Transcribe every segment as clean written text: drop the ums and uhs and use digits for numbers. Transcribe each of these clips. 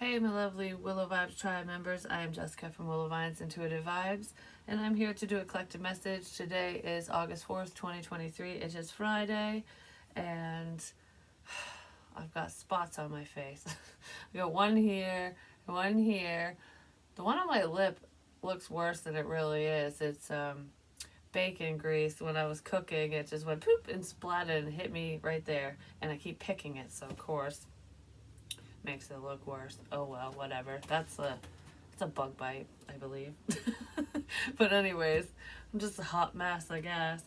Hey, my lovely Willow Vibes Tribe members. I am Jessica from Willow Vines Intuitive Vibes, and I'm here to do a collective message. Today is August 4th, 2023. It is Friday, and I've got spots on my face. I got one here, one here. The one on my lip looks worse than it really is. It's bacon grease. When I was cooking, it just went poop and splatted and hit me right there, and I keep picking it, so of course makes it look worse. Oh well, whatever. It's a bug bite, I believe. But anyways, I'm just a hot mess, I guess.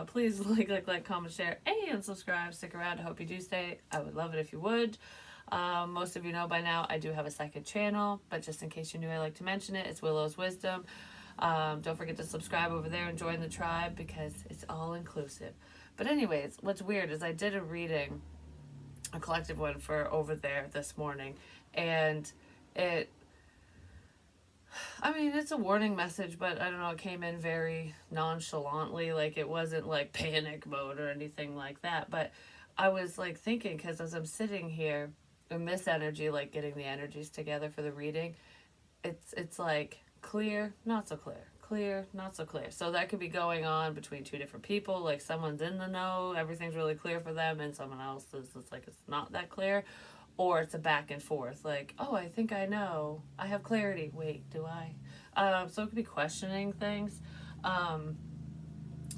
Please like, comment, share, and subscribe. Stick around. I hope you do stay. I would love it if you would. Most of you know by now I do have a second channel, but just in case you knew, I like to mention it. It's Willow's Wisdom. Don't forget to subscribe over there and join the tribe because it's all inclusive. But anyways, what's weird is I did a reading, a collective one for over there this morning, and it's a warning message, but I don't know, it came in very nonchalantly, like it wasn't like panic mode or anything like that. But I was like thinking, because as I'm sitting here in this energy, like getting the energies together for the reading, it's like clear, not so clear, clear, not so clear. So that could be going on between two different people. Like someone's in the know, everything's really clear for them, and someone else is it's like it's not that clear. Or it's a back and forth, like, oh, I think I know, I have clarity. Wait, do I? So it could be questioning things.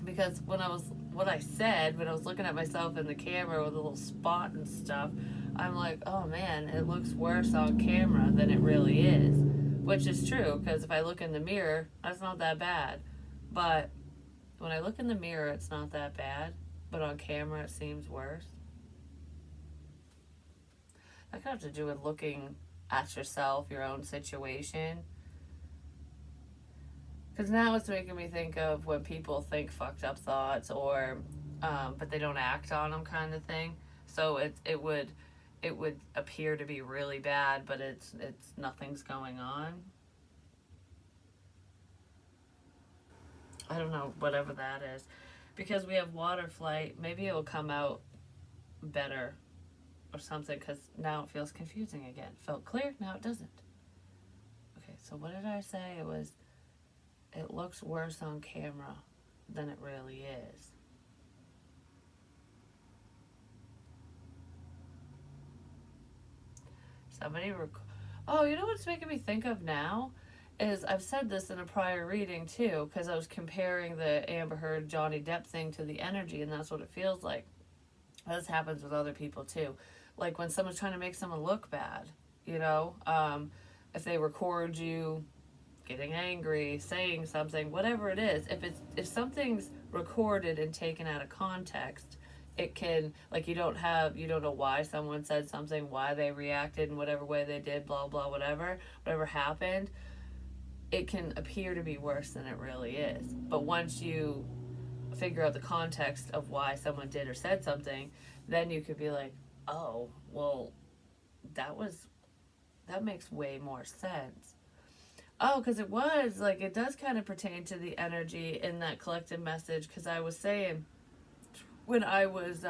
Because what I said when I was looking at myself in the camera with a little spot and stuff, I'm like, oh man, it looks worse on camera than it really is. Which is true, because if I look in the mirror, that's not that bad. But when I look in the mirror, it's not that bad. But on camera, it seems worse. That could have to do with looking at yourself, your own situation. Because now it's making me think of when people think fucked up thoughts, or but they don't act on them, kind of thing. So it would appear to be really bad, but it's nothing's going on. I don't know, whatever that is. Because we have water flight, maybe it will come out better or something, because now it feels confusing again. Felt clear, now it doesn't. Okay, so what did I say? It looks worse on camera than it really is. Oh, you know what's making me think of now? Is I've said this in a prior reading too, because I was comparing the Amber Heard Johnny Depp thing to the energy, and that's what it feels like. This happens with other people too. Like when someone's trying to make someone look bad, you know, if they record you getting angry, saying something, whatever it is, if something's recorded and taken out of context, it can, like, you don't know why someone said something, why they reacted in whatever way they did, blah blah, whatever happened, it can appear to be worse than it really is. But once you figure out the context of why someone did or said something, then you could be like, oh well, that makes way more sense. Oh, because it does kind of pertain to the energy in that collective message. Because I was saying, when I was,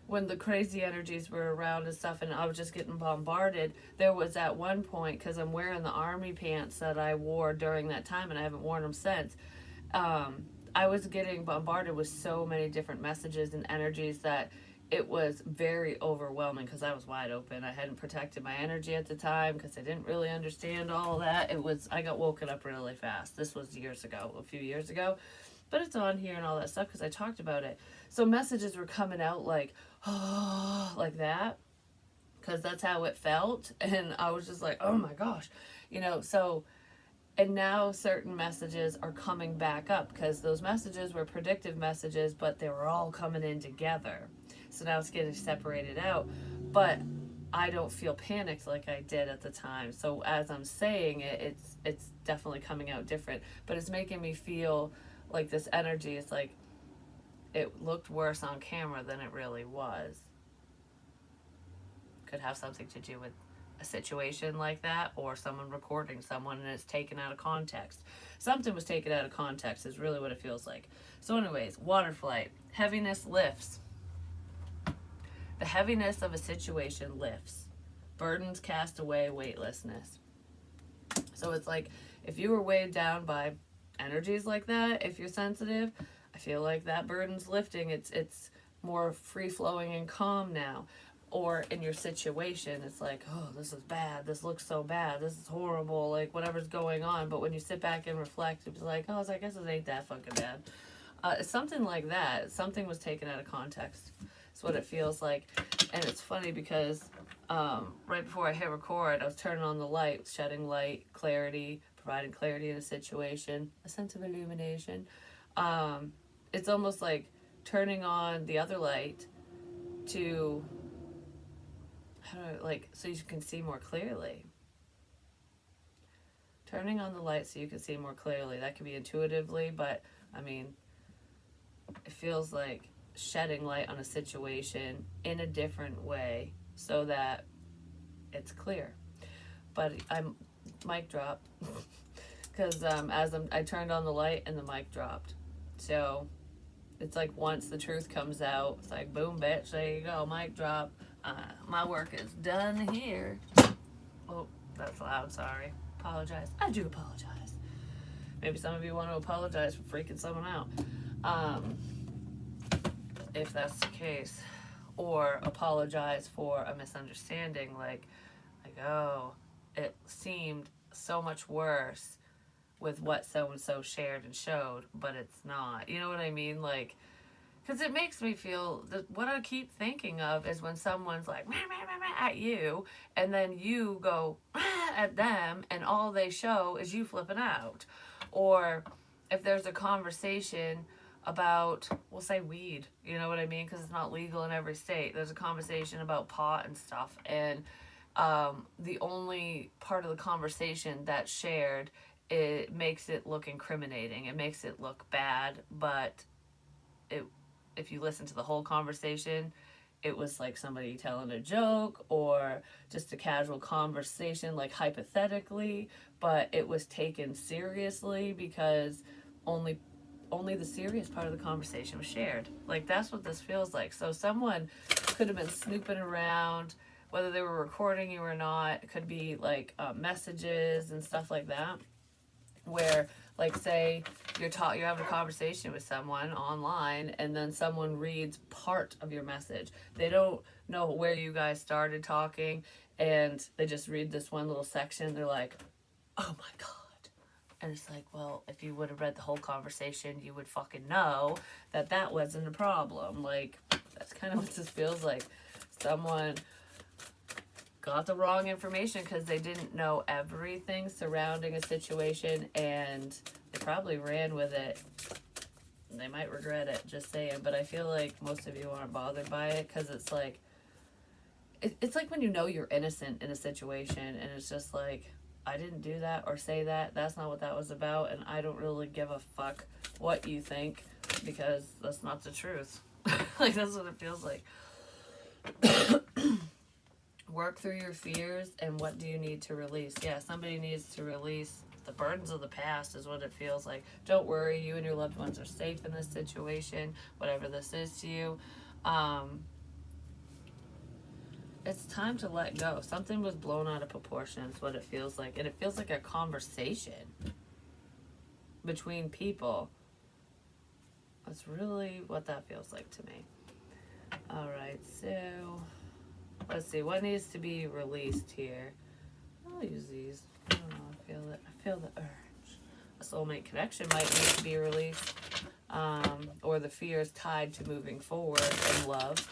when the crazy energies were around and stuff, and I was just getting bombarded, there was at one point, because I'm wearing the army pants that I wore during that time, and I haven't worn them since, I was getting bombarded with so many different messages and energies that it was very overwhelming, because I was wide open. I hadn't protected my energy at the time because I didn't really understand all that. I got woken up really fast. This was a few years ago, but it's on here and all that stuff because I talked about it. So messages were coming out like, oh, like that, because that's how it felt. And I was just like, oh my gosh, so. And now certain messages are coming back up, because those messages were predictive messages, but they were all coming in together. So now it's getting separated out. But I don't feel panicked like I did at the time. So as I'm saying it, it's definitely coming out different. But it's making me feel like this energy is like, it looked worse on camera than it really was. Could have something to do with a situation like that, or someone recording someone and it's taken out of context. Something was taken out of context is really what it feels like. So anyways, water flight. Heaviness lifts. The heaviness of a situation lifts. Burdens cast away, weightlessness. So it's like if you were weighed down by energies like that, if you're sensitive, I feel like that burden's lifting. It's more free flowing and calm now. Or in your situation, it's like, oh, this is bad. This looks so bad. This is horrible. Like whatever's going on. But when you sit back and reflect, it's like, oh, I guess it ain't that fucking bad. It's something like that. Something was taken out of context. It's what it feels like. And it's funny because right before I hit record, I was turning on the light, shedding light, clarity, providing clarity in a situation, a sense of illumination. It's almost like turning on the other light to, so you can see more clearly. Turning on the light so you can see more clearly. That can be intuitively, but I mean, it feels like shedding light on a situation in a different way so that it's clear. But I'm mic drop because I turned on the light and the mic dropped. So it's like once the truth comes out, it's like boom, bitch, there you go, mic drop. My work is done here. Oh, that's loud. Sorry. Apologize. I do apologize. Maybe some of you want to apologize for freaking someone out. If that's the case, or apologize for a misunderstanding, like, oh, it seemed so much worse with what so-and-so shared and showed, but it's not. You know what I mean? Like, because it makes me feel that what I keep thinking of is when someone's like, meh, meh, meh, meh, at you, and then you go at them, and all they show is you flipping out. Or if there's a conversation about, we'll say weed, you know what I mean? Because it's not legal in every state. There's a conversation about pot and stuff, and the only part of the conversation that's shared, it makes it look incriminating. It makes it look bad, but if you listen to the whole conversation, it was like somebody telling a joke or just a casual conversation, like hypothetically, but it was taken seriously because only the serious part of the conversation was shared. Like, that's what this feels like. So someone could have been snooping around, whether they were recording you or not. It could be like messages and stuff like that, where, like, say you're having a conversation with someone online, and then someone reads part of your message. They don't know where you guys started talking, and they just read this one little section. They're like, oh my god. And it's like, well, if you would have read the whole conversation, you would fucking know that that wasn't a problem. Like, that's kind of what this feels like. Someone got the wrong information because they didn't know everything surrounding a situation, and they probably ran with it. They might regret it, just saying. But I feel like most of you aren't bothered by it because it's like, it's like when you know you're innocent in a situation, and it's just like, I didn't do that or say that. That's not what that was about, and I don't really give a fuck what you think because that's not the truth. Like, that's what it feels like. Work through your fears, and what do you need to release? Yeah, somebody needs to release the burdens of the past is what it feels like. Don't worry, you and your loved ones are safe in this situation, whatever this is to you. It's time to let go. Something was blown out of proportion is what it feels like. And it feels like a conversation between people. That's really what that feels like to me. Alright, so let's see. What needs to be released here? I'll use these. I don't know. I feel the urge. A soulmate connection might need to be released. Or the fears tied to moving forward in love.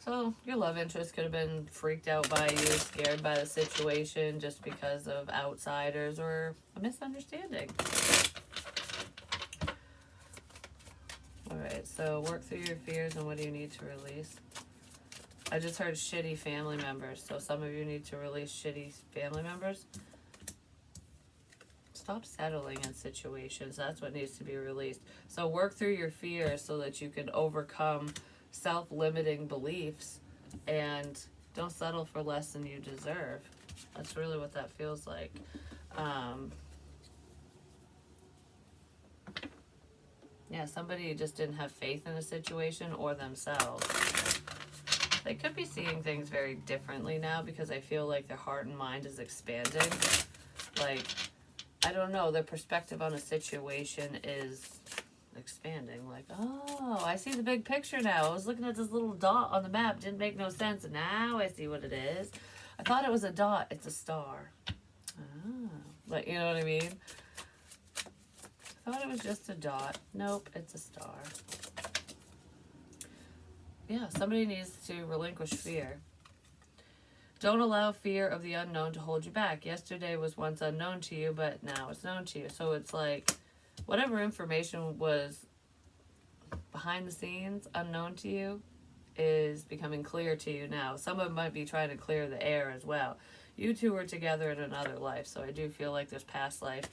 So your love interest could have been freaked out by you, scared by the situation just because of outsiders or a misunderstanding. Alright, so work through your fears, and what do you need to release? I just heard shitty family members, so some of you need to release shitty family members. Stop settling in situations. That's what needs to be released. So work through your fears so that you can overcome self-limiting beliefs, and don't settle for less than you deserve. That's really what that feels like. Yeah, somebody just didn't have faith in a situation or themselves. They could be seeing things very differently now because I feel like their heart and mind is expanding. Like, I don't know, their perspective on a situation is expanding. Like, oh, I see the big picture now. I was looking at this little dot on the map, didn't make no sense, and now I see what it is. I thought it was a dot, it's a star. Oh, like, you know what I mean? I thought it was just a dot. Nope, it's a star. Yeah, somebody needs to relinquish fear. Don't allow fear of the unknown to hold you back. Yesterday was once unknown to you, but now it's known to you. So it's like, whatever information was behind the scenes, unknown to you, is becoming clear to you now. Some of them might be trying to clear the air as well. You two were together in another life, so I do feel like there's past life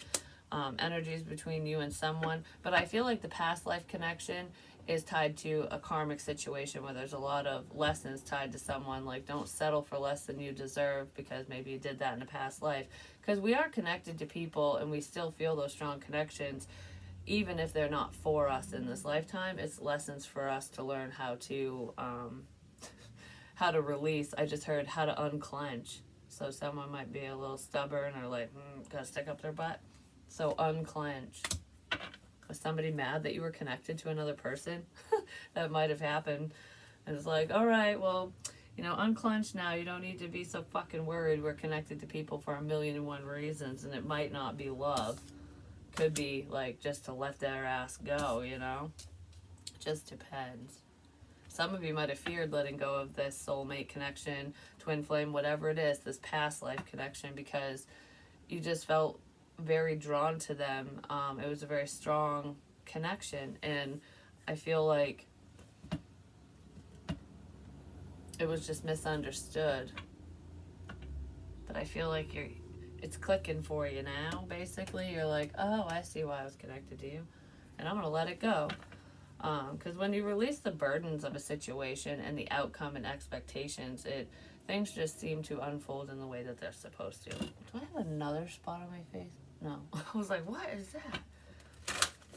energies between you and someone. But I feel like the past life connection is tied to a karmic situation where there's a lot of lessons tied to someone. Like, don't settle for less than you deserve because maybe you did that in a past life. Because we are connected to people and we still feel those strong connections, even if they're not for us in this lifetime. It's lessons for us to learn how to release. I just heard how to unclench. So someone might be a little stubborn or like, gotta stick up their butt. So unclench. Was somebody mad that you were connected to another person? That might have happened. And it's like, all right, well, you know, unclench now. You don't need to be so fucking worried. We're connected to people for 1,000,001 reasons, and it might not be love. Could be like just to let their ass go, you know? Just depends. Some of you might have feared letting go of this soulmate connection, twin flame, whatever it is, this past life connection, because you just felt very drawn to them. It was a very strong connection, and I feel like it was just misunderstood. But I feel like it's clicking for you now, basically. You're like, oh, I see why I was connected to you, and I'm going to let it go. Because when you release the burdens of a situation and the outcome and expectations, things just seem to unfold in the way that they're supposed to. Do I have another spot on my face? No. I was like, what is that?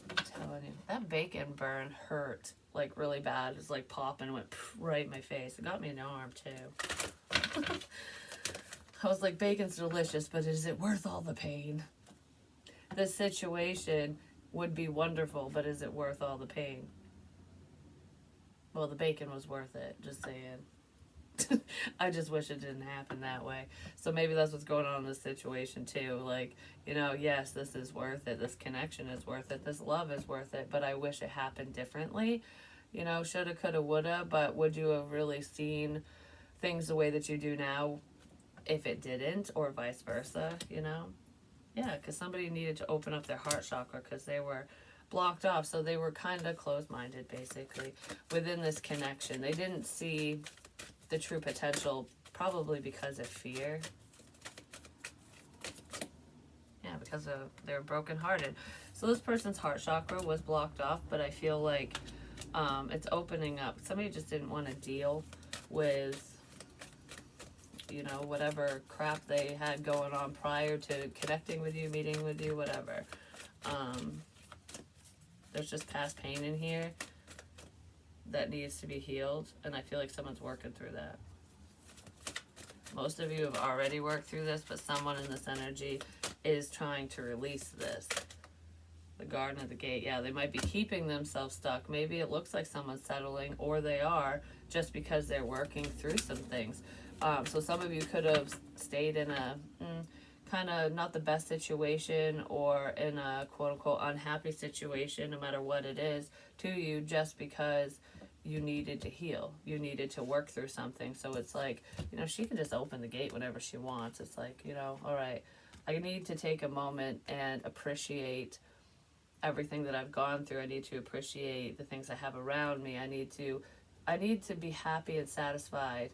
I'm telling you, that bacon burn hurt like really bad. It was like popping and went right in my face. It got me in the arm too. I was like, bacon's delicious, but is it worth all the pain? This situation would be wonderful, but is it worth all the pain? Well, the bacon was worth it, just saying. I just wish it didn't happen that way. So maybe that's what's going on in this situation too. Like, you know, yes, this is worth it. This connection is worth it. This love is worth it. But I wish it happened differently. You know, shoulda, coulda, woulda. But would you have really seen things the way that you do now if it didn't, or vice versa, you know? Yeah, because somebody needed to open up their heart chakra because they were blocked off. So they were kind of closed-minded, basically, within this connection. They didn't see the true potential, probably because of fear. Yeah, because they were brokenhearted. So this person's heart chakra was blocked off, but I feel like it's opening up. Somebody just didn't want to deal with, you know, whatever crap they had going on prior to connecting with you, meeting with you, whatever. There's just past pain in here that needs to be healed, and I feel like someone's working through that. Most of you have already worked through this, but someone in this energy is trying to release this. The garden of the gate, yeah, they might be keeping themselves stuck. Maybe it looks like someone's settling, or they are, just because they're working through some things. So some of you could have stayed in a kind of not the best situation, or in a quote-unquote unhappy situation, no matter what it is to you, just because you needed to heal. You needed to work through something. So it's like, you know, she can just open the gate whenever she wants. It's like, you know, all right, I need to take a moment and appreciate everything that I've gone through. I need to appreciate the things I have around me. I need to be happy and satisfied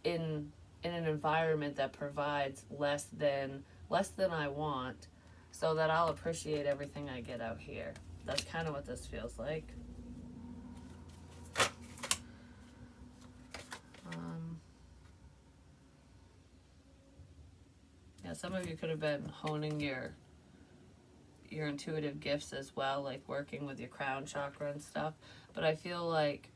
in an environment that provides less than I want, so that I'll appreciate everything I get out here. That's kind of what this feels like. Yeah, some of you could have been honing your intuitive gifts as well, like working with your crown chakra and stuff. But I feel like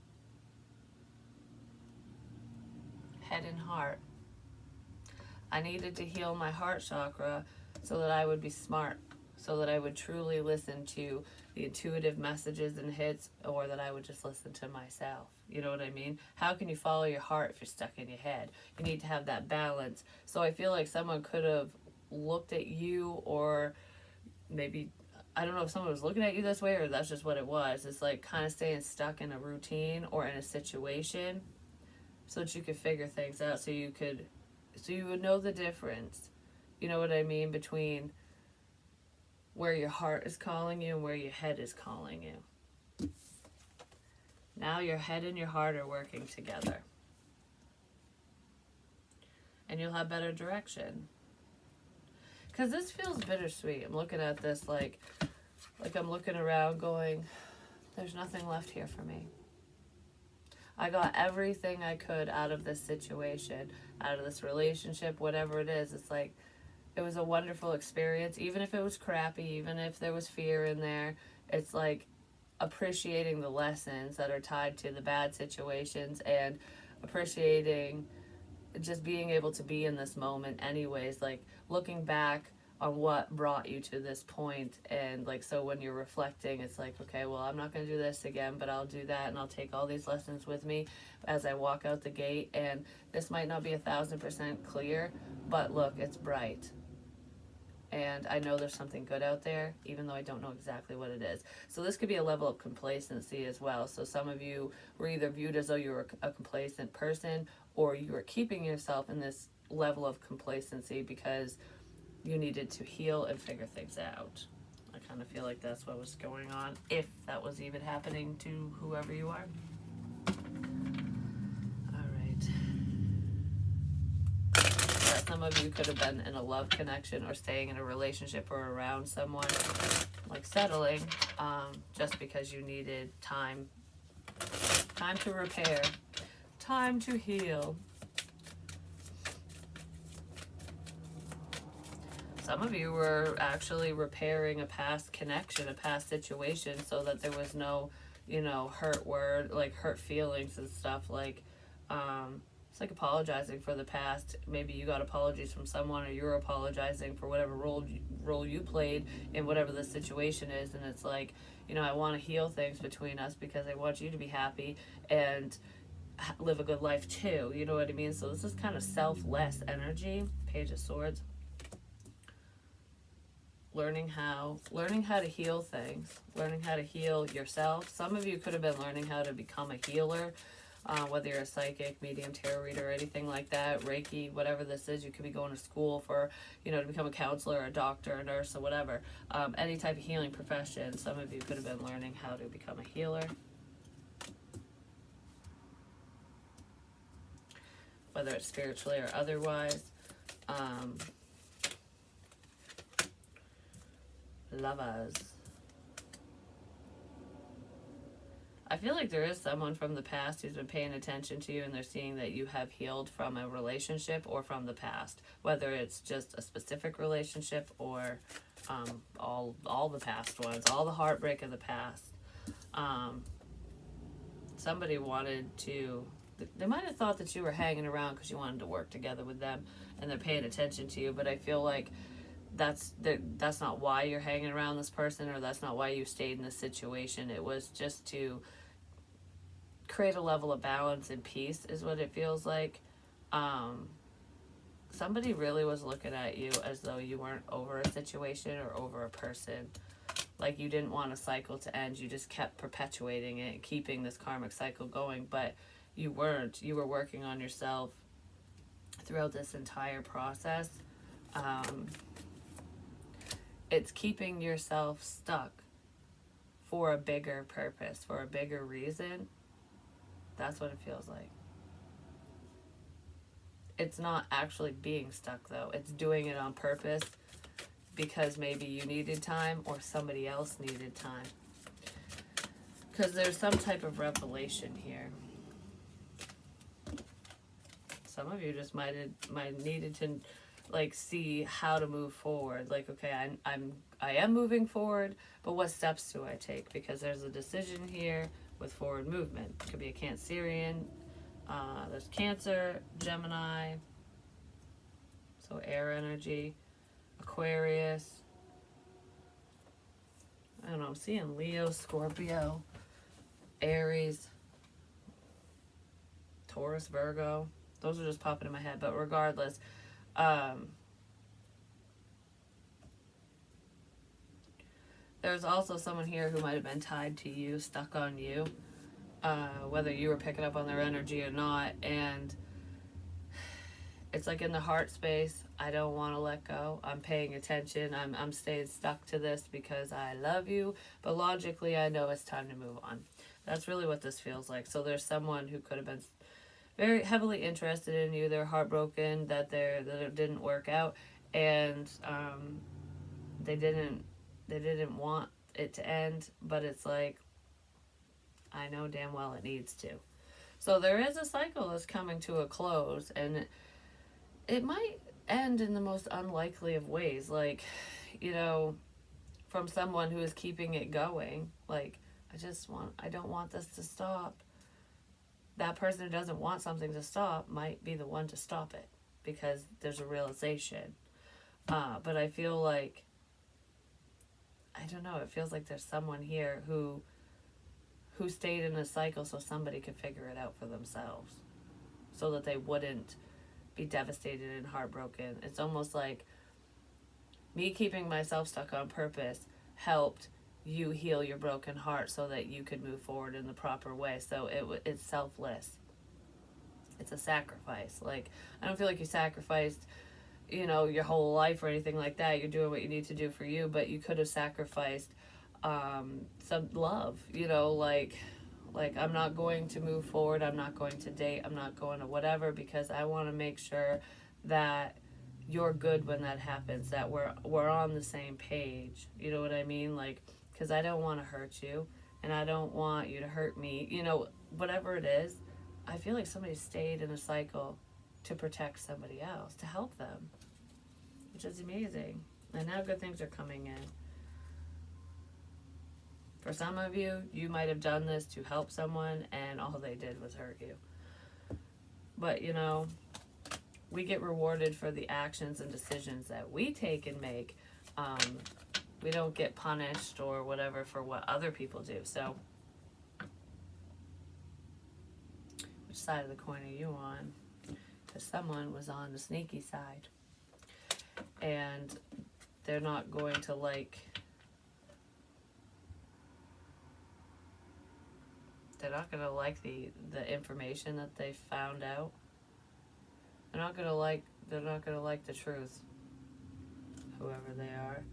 head and heart. I needed to heal my heart chakra so that I would be smart, so that I would truly listen to the intuitive messages and hits, or that I would just listen to myself. You know what I mean? How can you follow your heart if you're stuck in your head? You need to have that balance. So I feel like someone could have looked at you, or maybe, I don't know if someone was looking at you this way or that's just what it was. It's like kind of staying stuck in a routine or in a situation so that you could figure things out, so you would know the difference. You know what I mean? Between where your heart is calling you and where your head is calling you. Now your head and your heart are working together. And you'll have better direction. Because this feels bittersweet. I'm looking at this like I'm looking around going, there's nothing left here for me. I got everything I could out of this situation, out of this relationship, whatever it is. It's like, it was a wonderful experience, even if it was crappy, even if there was fear in there. It's like appreciating the lessons that are tied to the bad situations, and appreciating just being able to be in this moment anyways, like looking back on what brought you to this point. And like, so when you're reflecting, it's like, okay, well, I'm not going to do this again, but I'll do that, and I'll take all these lessons with me as I walk out the gate. And this might not be 1,000% clear, but look, it's bright. And I know there's something good out there, even though I don't know exactly what it is. So this could be a level of complacency as well. So some of you were either viewed as though you were a complacent person, or you were keeping yourself in this level of complacency because you needed to heal and figure things out. I kind of feel like that's what was going on, if that was even happening to whoever you are. Some of you could have been in a love connection or staying in a relationship or around someone, like settling, just because you needed time to repair, time to heal. Some of you were actually repairing a past connection, a past situation, so that there was no, hurt feelings and stuff. Like, it's like apologizing for the past. Maybe you got apologies from someone, or you're apologizing for whatever role you played in whatever the situation is. And it's like, I want to heal things between us because I want you to be happy and live a good life too. You know what I mean? So this is kind of selfless energy. Page of Swords. Learning how to heal things, learning how to heal yourself. Some of you could have been learning how to become a healer. Whether you're a psychic, medium, tarot reader, or anything like that, Reiki, whatever this is. You could be going to school for, to become a counselor, a doctor, a nurse, or whatever. Any type of healing profession. Some of you could have been learning how to become a healer. Whether it's spiritually or otherwise. Lovers. I feel like there is someone from the past who's been paying attention to you, and they're seeing that you have healed from a relationship or from the past, whether it's just a specific relationship or all the past ones, all the heartbreak of the past. Somebody they might have thought that you were hanging around because you wanted to work together with them, and they're paying attention to you, but I feel like that's not why you're hanging around this person, or that's not why you stayed in this situation. It was just to create a level of balance and peace, is what it feels like. Somebody really was looking at you as though you weren't over a situation or over a person. Like you didn't want a cycle to end. You just kept perpetuating it, keeping this karmic cycle going, but you weren't. You were working on yourself throughout this entire process. It's keeping yourself stuck for a bigger purpose, for a bigger reason. That's what it feels like. It's not actually being stuck, though. It's doing it on purpose because maybe you needed time or somebody else needed time. Because there's some type of revelation here. Some of you just might needed to see how to move forward. Like, okay, I am moving forward, but what steps do I take? Because there's a decision here with forward movement. It could be a Cancerian, There's Cancer, Gemini, so air energy, Aquarius. I don't know, I'm seeing Leo, Scorpio, Aries, Taurus, Virgo. Those are just popping in my head, but regardless, there's also someone here who might have been tied to you, stuck on you, whether you were picking up on their energy or not. And it's like in the heart space, I don't want to let go. I'm paying attention. I'm staying stuck to this because I love you. But logically, I know it's time to move on. That's really what this feels like. So there's someone who could have been very heavily interested in you. They're heartbroken that it didn't work out, and they didn't want it to end. But it's like, I know damn well it needs to. So there is a cycle that's coming to a close, and it might end in the most unlikely of ways. Like, from someone who is keeping it going. Like, I don't want this to stop. That person who doesn't want something to stop might be the one to stop it because there's a realization. But I feel like, I don't know, it feels like there's someone here who stayed in a cycle so somebody could figure it out for themselves, so that they wouldn't be devastated and heartbroken. It's almost like me keeping myself stuck on purpose helped you heal your broken heart so that you could move forward in the proper way. So it's selfless. It's a sacrifice. Like, I don't feel like you sacrificed, your whole life or anything like that. You're doing what you need to do for you, but you could have sacrificed some love, like I'm not going to move forward. I'm not going to date. I'm not going to whatever, because I want to make sure that you're good when that happens, that we're on the same page. You know what I mean? Like, because I don't want to hurt you, and I don't want you to hurt me. Whatever it is, I feel like somebody stayed in a cycle to protect somebody else, to help them, which is amazing. And now good things are coming in. For some of you, you might have done this to help someone, and all they did was hurt you. But, we get rewarded for the actions and decisions that we take and make. We don't get punished or whatever for what other people do. So, which side of the coin are you on? Because someone was on the sneaky side. And they're not going to like... They're not going to like the information that they found out. They're not going to like the truth, whoever they are,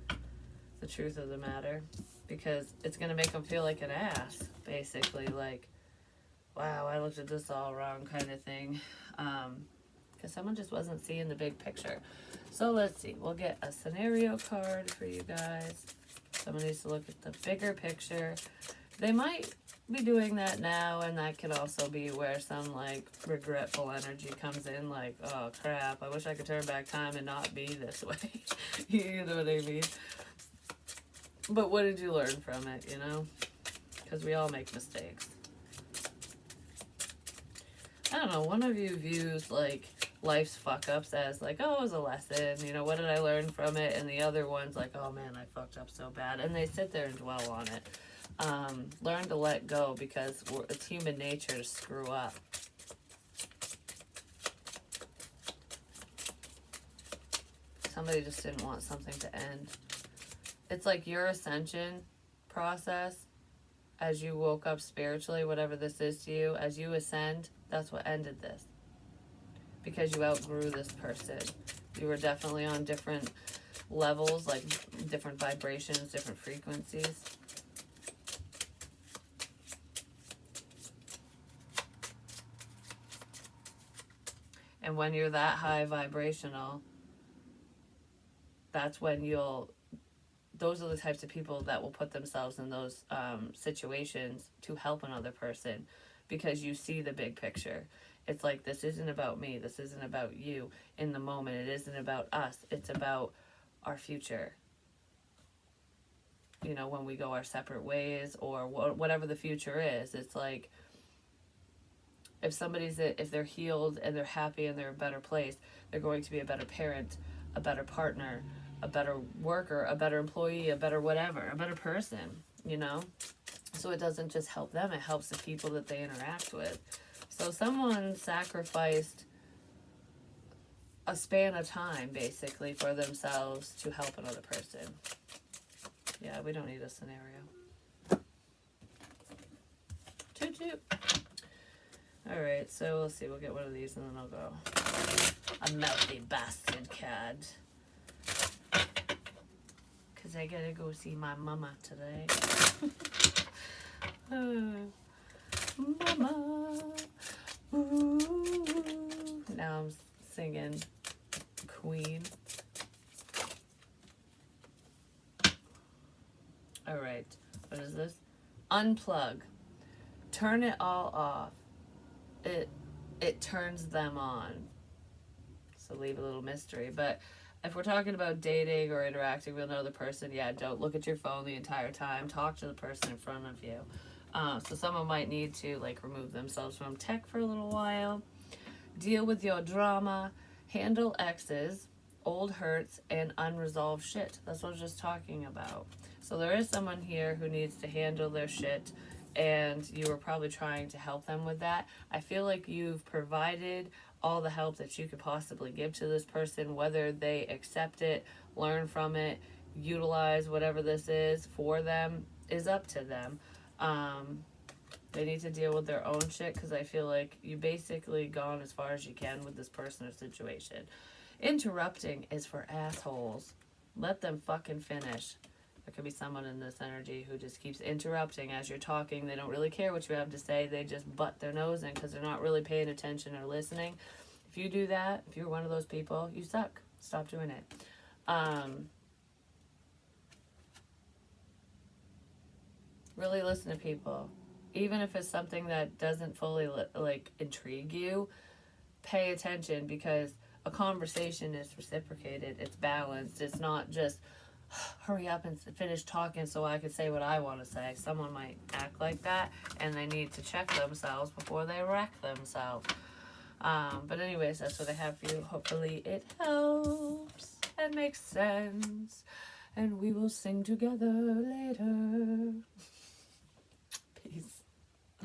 the truth of the matter, because it's going to make them feel like an ass, basically, like, wow, I looked at this all wrong kind of thing, because someone just wasn't seeing the big picture. So let's see, we'll get a scenario card for you guys. Someone needs to look at the bigger picture. They might be doing that now, and that could also be where some like regretful energy comes in, like, oh crap, I wish I could turn back time and not be this way. You know what I mean? But what did you learn from it, because we all make mistakes. I don't know, one of you views like life's fuck ups as like, oh, it was a lesson, what did I learn from it? And the other one's like, oh man, I fucked up so bad, and they sit there and dwell on it. Learn to let go, because it's human nature to screw up. Somebody just didn't want something to end. It's like your ascension process, as you woke up spiritually, whatever this is to you, as you ascend, that's what ended this. Because you outgrew this person. You were definitely on different levels, like different vibrations, different frequencies. And when you're that high vibrational, that's when those are the types of people that will put themselves in those situations to help another person, because you see the big picture. It's like, this isn't about me. This isn't about you in the moment. It isn't about us. It's about our future. When we go our separate ways, or whatever the future is, it's like, if they're healed and they're happy and they're in a better place, they're going to be a better parent, a better partner, a better worker, a better employee, a better whatever, a better person, you know? So it doesn't just help them, it helps the people that they interact with. So someone sacrificed a span of time, basically, for themselves to help another person. Yeah, we don't need a scenario. Toot toot. Alright, so we'll see. We'll get one of these and then I'll go. A mouthy bastard card. Because I gotta go see my mama today. Mama. Ooh. Now I'm singing Queen. Alright, what is this? Unplug. Turn it all off. It turns them on. So leave a little mystery. But if we're talking about dating or interacting with another person, yeah, don't look at your phone the entire time. Talk to the person in front of you. So someone might need to like remove themselves from tech for a little while. Deal with your drama. Handle exes, old hurts, and unresolved shit. That's what I was just talking about. So there is someone here who needs to handle their shit, and you were probably trying to help them with that. I feel like you've provided all the help that you could possibly give to this person, whether they accept it, learn from it, utilize whatever this is for them, is up to them. They need to deal with their own shit, because I feel like you basically gone as far as you can with this person or situation. Interrupting is for assholes. Let them fucking finish. There could be someone in this energy who just keeps interrupting as you're talking. They don't really care what you have to say. They just butt their nose in because they're not really paying attention or listening. If you do that, if you're one of those people, you suck. Stop doing it. Really listen to people. Even if it's something that doesn't fully like intrigue you, pay attention, because a conversation is reciprocated. It's balanced. It's not just hurry up and finish talking so I can say what I want to say. Someone might act like that, and they need to check themselves before they wreck themselves. But anyways, that's what I have for you. Hopefully it helps and makes sense, and we will sing together later.